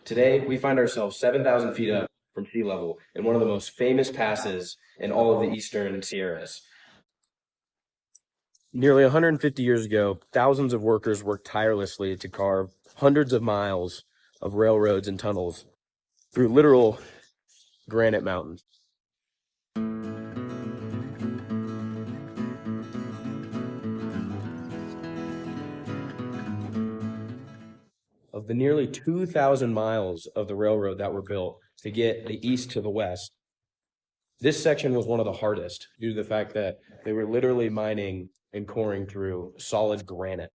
Today, we find ourselves 7,000 feet up from sea level in one of the most famous passes in all of the Eastern Sierras. Nearly 150 years ago, thousands of workers worked tirelessly to carve hundreds of miles of railroads and tunnels through literal granite mountains. Of the nearly 2,000 miles of the railroad that were built to get the east to the west, this section was one of the hardest due to the fact that they were literally mining and coring through solid granite.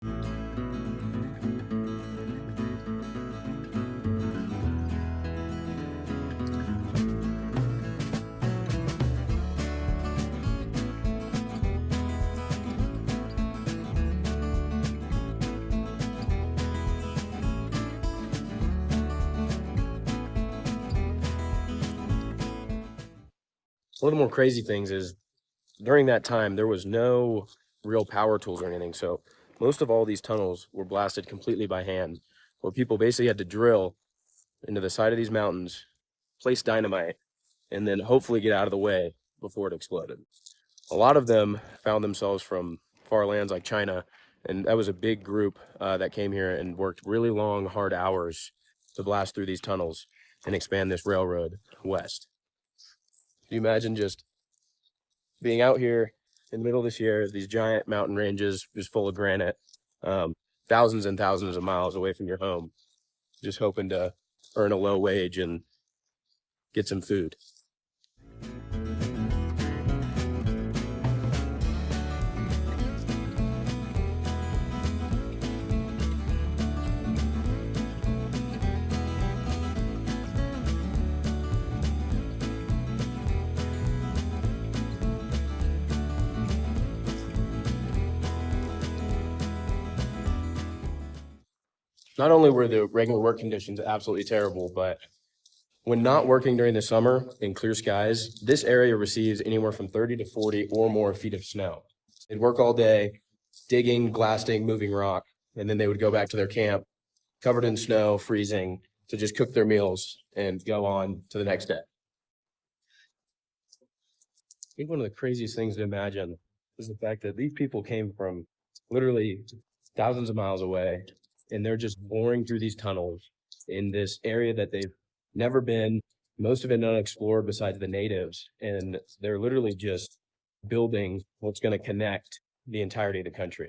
One of the more crazy things is during that time, there was no real power tools or anything. So most of all these tunnels were blasted completely by hand, where people basically had to drill into the side of these mountains, place dynamite, and then hopefully get out of the way before it exploded. A lot of them found themselves from far lands like China, and that was a big group that came here and worked really long, hard hours to blast through these tunnels and expand this railroad west. Can you imagine just being out here in the middle of the Sierra, these giant mountain ranges just full of granite, thousands and thousands of miles away from your home, just hoping to earn a low wage and get some food? Not only were the regular work conditions absolutely terrible, but when not working during the summer in clear skies, this area receives anywhere from 30 to 40 or more feet of snow. They'd work all day, digging, blasting, moving rock, and then they would go back to their camp covered in snow, freezing, to just cook their meals and go on to the next day. I think one of the craziest things to imagine is the fact that these people came from literally thousands of miles away, and they're just boring through these tunnels in this area that they've never been, most of it unexplored besides the natives, and they're literally just building what's going to connect the entirety of the country.